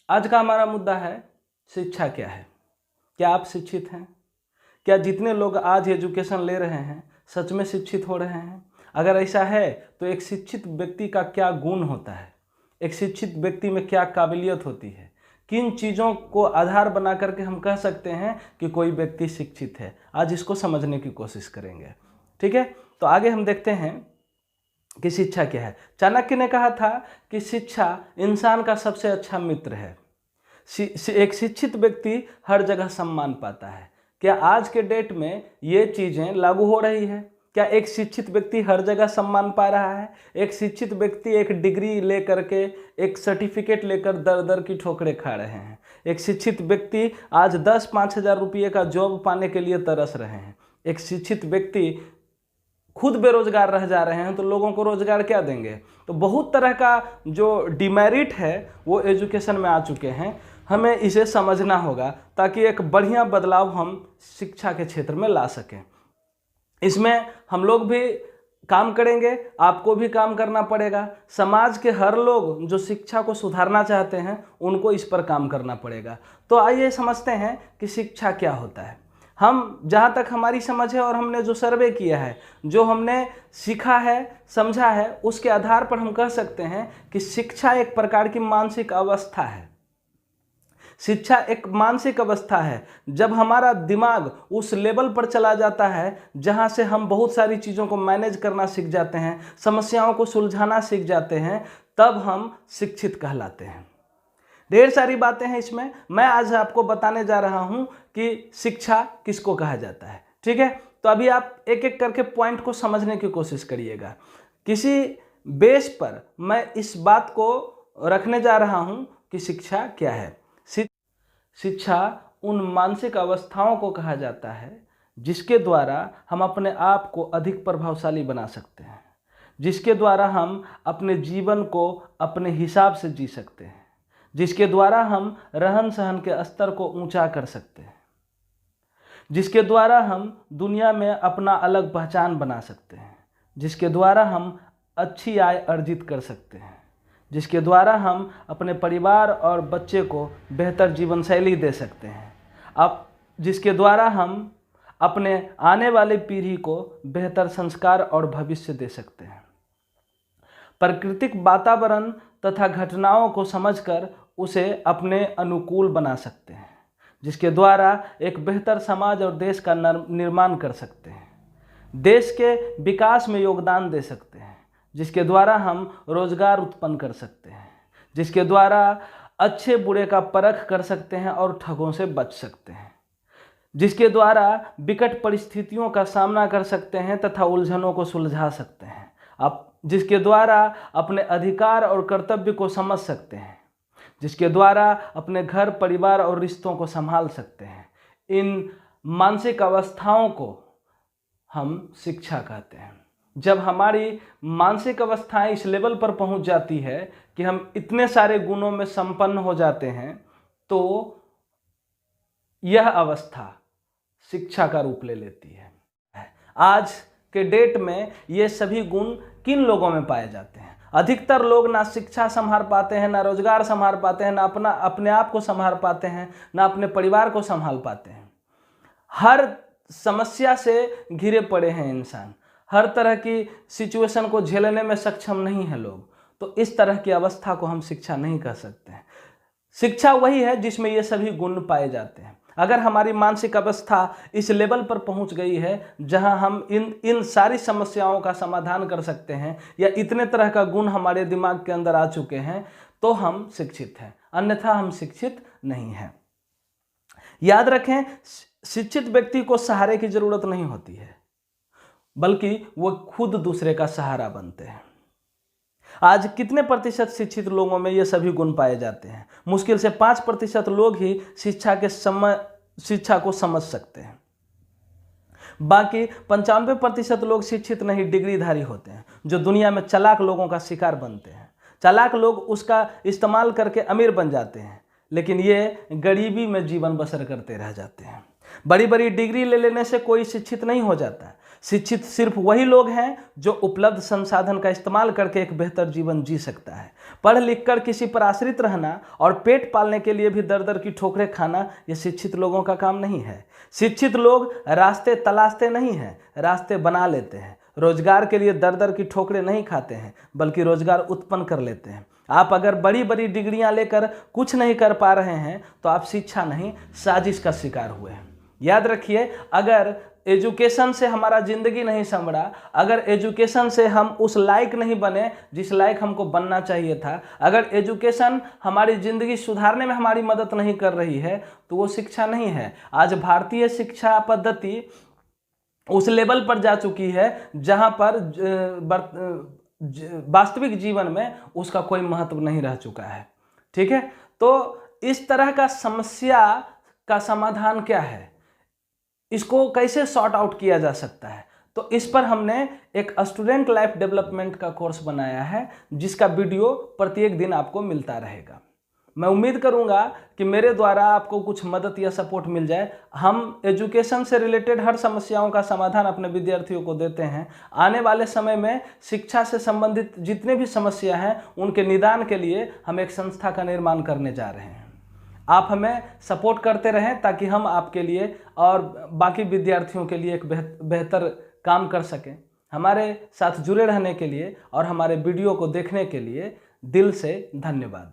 आज का हमारा मुद्दा है शिक्षा क्या है। क्या आप शिक्षित हैं? क्या जितने लोग आज एजुकेशन ले रहे हैं सच में शिक्षित हो रहे हैं? अगर ऐसा है तो एक शिक्षित व्यक्ति का क्या गुण होता है, एक शिक्षित व्यक्ति में क्या काबिलियत होती है, किन चीज़ों को आधार बना करके हम कह सकते हैं कि कोई व्यक्ति शिक्षित है। आज इसको समझने की कोशिश करेंगे। ठीक है, तो आगे हम देखते हैं कि शिक्षा क्या है। चाणक्य ने कहा था कि शिक्षा इंसान का सबसे अच्छा मित्र है। एक शिक्षित व्यक्ति हर जगह सम्मान पाता है। क्या आज के डेट में ये चीज़ें लागू हो रही है? क्या एक शिक्षित व्यक्ति हर जगह सम्मान पा रहा है? एक शिक्षित व्यक्ति एक डिग्री लेकर के, एक सर्टिफिकेट लेकर दर दर की ठोकरें खा रहे हैं। एक शिक्षित व्यक्ति आज 10-5 हज़ार रुपये का जॉब पाने के लिए तरस रहे हैं। एक शिक्षित व्यक्ति खुद बेरोजगार रह जा रहे हैं, तो लोगों को रोजगार क्या देंगे? तो बहुत तरह का जो डिमेरिट है वो एजुकेशन में आ चुके हैं। हमें इसे समझना होगा ताकि एक बढ़िया बदलाव हम शिक्षा के क्षेत्र में ला सकें। इसमें हम लोग भी काम करेंगे, आपको भी काम करना पड़ेगा। समाज के हर लोग जो शिक्षा को सुधारना चाहते हैं उनको इस पर काम करना पड़ेगा। तो आइए समझते हैं कि शिक्षा क्या होता है। हम जहाँ तक हमारी समझ है और हमने जो सर्वे किया है, जो हमने सीखा है, समझा है, उसके आधार पर हम कह सकते हैं कि शिक्षा एक प्रकार की मानसिक अवस्था है। शिक्षा एक मानसिक अवस्था है। जब हमारा दिमाग उस लेवल पर चला जाता है जहाँ से हम बहुत सारी चीज़ों को मैनेज करना सीख जाते हैं, समस्याओं को सुलझाना सीख जाते हैं, तब हम शिक्षित कहलाते हैं। ढेर सारी बातें हैं इसमें। मैं आज आपको बताने जा रहा हूं कि शिक्षा किसको कहा जाता है। ठीक है, तो अभी आप एक एक करके पॉइंट को समझने की कोशिश करिएगा। किसी बेस पर मैं इस बात को रखने जा रहा हूं कि शिक्षा क्या है। शिक्षा उन मानसिक अवस्थाओं को कहा जाता है जिसके द्वारा हम अपने आप को अधिक प्रभावशाली बना सकते हैं, जिसके द्वारा हम अपने जीवन को अपने हिसाब से जी सकते हैं, जिसके द्वारा हम रहन सहन के स्तर को ऊंचा कर सकते हैं, जिसके द्वारा हम दुनिया में अपना अलग पहचान बना सकते हैं, जिसके द्वारा हम अच्छी आय अर्जित कर सकते हैं, जिसके द्वारा हम अपने परिवार और बच्चे को बेहतर जीवन शैली दे सकते हैं, अब जिसके द्वारा हम अपने आने वाली पीढ़ी को बेहतर संस्कार और भविष्य दे सकते हैं। प्राकृतिक वातावरण तथा घटनाओं को समझकर उसे अपने अनुकूल बना सकते हैं, जिसके द्वारा एक बेहतर समाज और देश का निर्माण कर सकते हैं, देश के विकास में योगदान दे सकते हैं, जिसके द्वारा हम रोजगार उत्पन्न कर सकते हैं, जिसके द्वारा अच्छे बुरे का परख कर सकते हैं और ठगों से बच सकते हैं, जिसके द्वारा विकट परिस्थितियों का सामना कर सकते हैं तथा उलझनों को सुलझा सकते हैं, अब जिसके द्वारा अपने अधिकार और कर्तव्य को समझ सकते हैं, जिसके द्वारा अपने घर परिवार और रिश्तों को संभाल सकते हैं। इन मानसिक अवस्थाओं को हम शिक्षा कहते हैं। जब हमारी मानसिक अवस्थाएं इस लेवल पर पहुंच जाती है कि हम इतने सारे गुणों में संपन्न हो जाते हैं, तो यह अवस्था शिक्षा का रूप ले लेती है। आज के डेट में ये सभी गुण किन लोगों में पाए जाते हैं? अधिकतर लोग ना शिक्षा संभाल पाते हैं, ना रोजगार संभाल पाते हैं, ना अपने आप को संभाल पाते हैं, ना अपने परिवार को संभाल पाते हैं। हर समस्या से घिरे पड़े हैं इंसान, हर तरह की सिचुएशन को झेलने में सक्षम नहीं है लोग। तो इस तरह की अवस्था को हम शिक्षा नहीं कह सकते हैं। शिक्षा वही है जिसमें ये सभी गुण पाए जाते हैं। अगर हमारी मानसिक अवस्था इस लेवल पर पहुंच गई है जहां हम इन सारी समस्याओं का समाधान कर सकते हैं, या इतने तरह का गुण हमारे दिमाग के अंदर आ चुके हैं, तो हम शिक्षित हैं, अन्यथा हम शिक्षित नहीं हैं। याद रखें, शिक्षित व्यक्ति को सहारे की जरूरत नहीं होती है, बल्कि वो खुद दूसरे का सहारा बनते हैं। आज कितने प्रतिशत शिक्षित लोगों में ये सभी गुण पाए जाते हैं? मुश्किल से 5% लोग ही शिक्षा को समझ सकते हैं। बाकी 95% लोग शिक्षित नहीं, डिग्रीधारी होते हैं, जो दुनिया में चालाक लोगों का शिकार बनते हैं। चालाक लोग उसका इस्तेमाल करके अमीर बन जाते हैं, लेकिन ये गरीबी में जीवन बसर करते रह जाते हैं। बड़ी बड़ी डिग्री ले लेने से कोई शिक्षित नहीं हो जाता। शिक्षित सिर्फ वही लोग हैं जो उपलब्ध संसाधन का इस्तेमाल करके एक बेहतर जीवन जी सकता है। पढ़ लिख कर किसी पर आश्रित रहना और पेट पालने के लिए भी दर दर की ठोकरें खाना, ये शिक्षित लोगों का काम नहीं है। शिक्षित लोग रास्ते तलाशते नहीं हैं, रास्ते बना लेते हैं। रोजगार के लिए दर दर की ठोकरें नहीं खाते हैं, बल्कि रोजगार उत्पन्न कर लेते हैं। आप अगर बड़ी बड़ी डिग्रियां लेकर कुछ नहीं कर पा रहे हैं तो आप शिक्षा नहीं, साजिश का शिकार हुए हैं। याद रखिए, अगर एजुकेशन से हमारा ज़िंदगी नहीं संवरा, अगर एजुकेशन से हम उस लायक नहीं बने जिस लायक हमको बनना चाहिए था, अगर एजुकेशन हमारी ज़िंदगी सुधारने में हमारी मदद नहीं कर रही है, तो वो शिक्षा नहीं है। आज भारतीय शिक्षा पद्धति उस लेवल पर जा चुकी है जहाँ पर वास्तविक जीवन में उसका कोई महत्व नहीं रह चुका है। ठीक है, तो इस तरह का समस्या का समाधान क्या है, इसको कैसे सॉर्ट आउट किया जा सकता है, तो इस पर हमने एक स्टूडेंट लाइफ डेवलपमेंट का कोर्स बनाया है, जिसका वीडियो प्रत्येक दिन आपको मिलता रहेगा। मैं उम्मीद करूंगा कि मेरे द्वारा आपको कुछ मदद या सपोर्ट मिल जाए। हम एजुकेशन से रिलेटेड हर समस्याओं का समाधान अपने विद्यार्थियों को देते हैं। आने वाले समय में शिक्षा से संबंधित जितने भी समस्या हैं, उनके निदान के लिए हम एक संस्था का निर्माण करने जा रहे हैं। आप हमें सपोर्ट करते रहें ताकि हम आपके लिए और बाकी विद्यार्थियों के लिए एक बेहतर काम कर सकें। हमारे साथ जुड़े रहने के लिए और हमारे वीडियो को देखने के लिए दिल से धन्यवाद।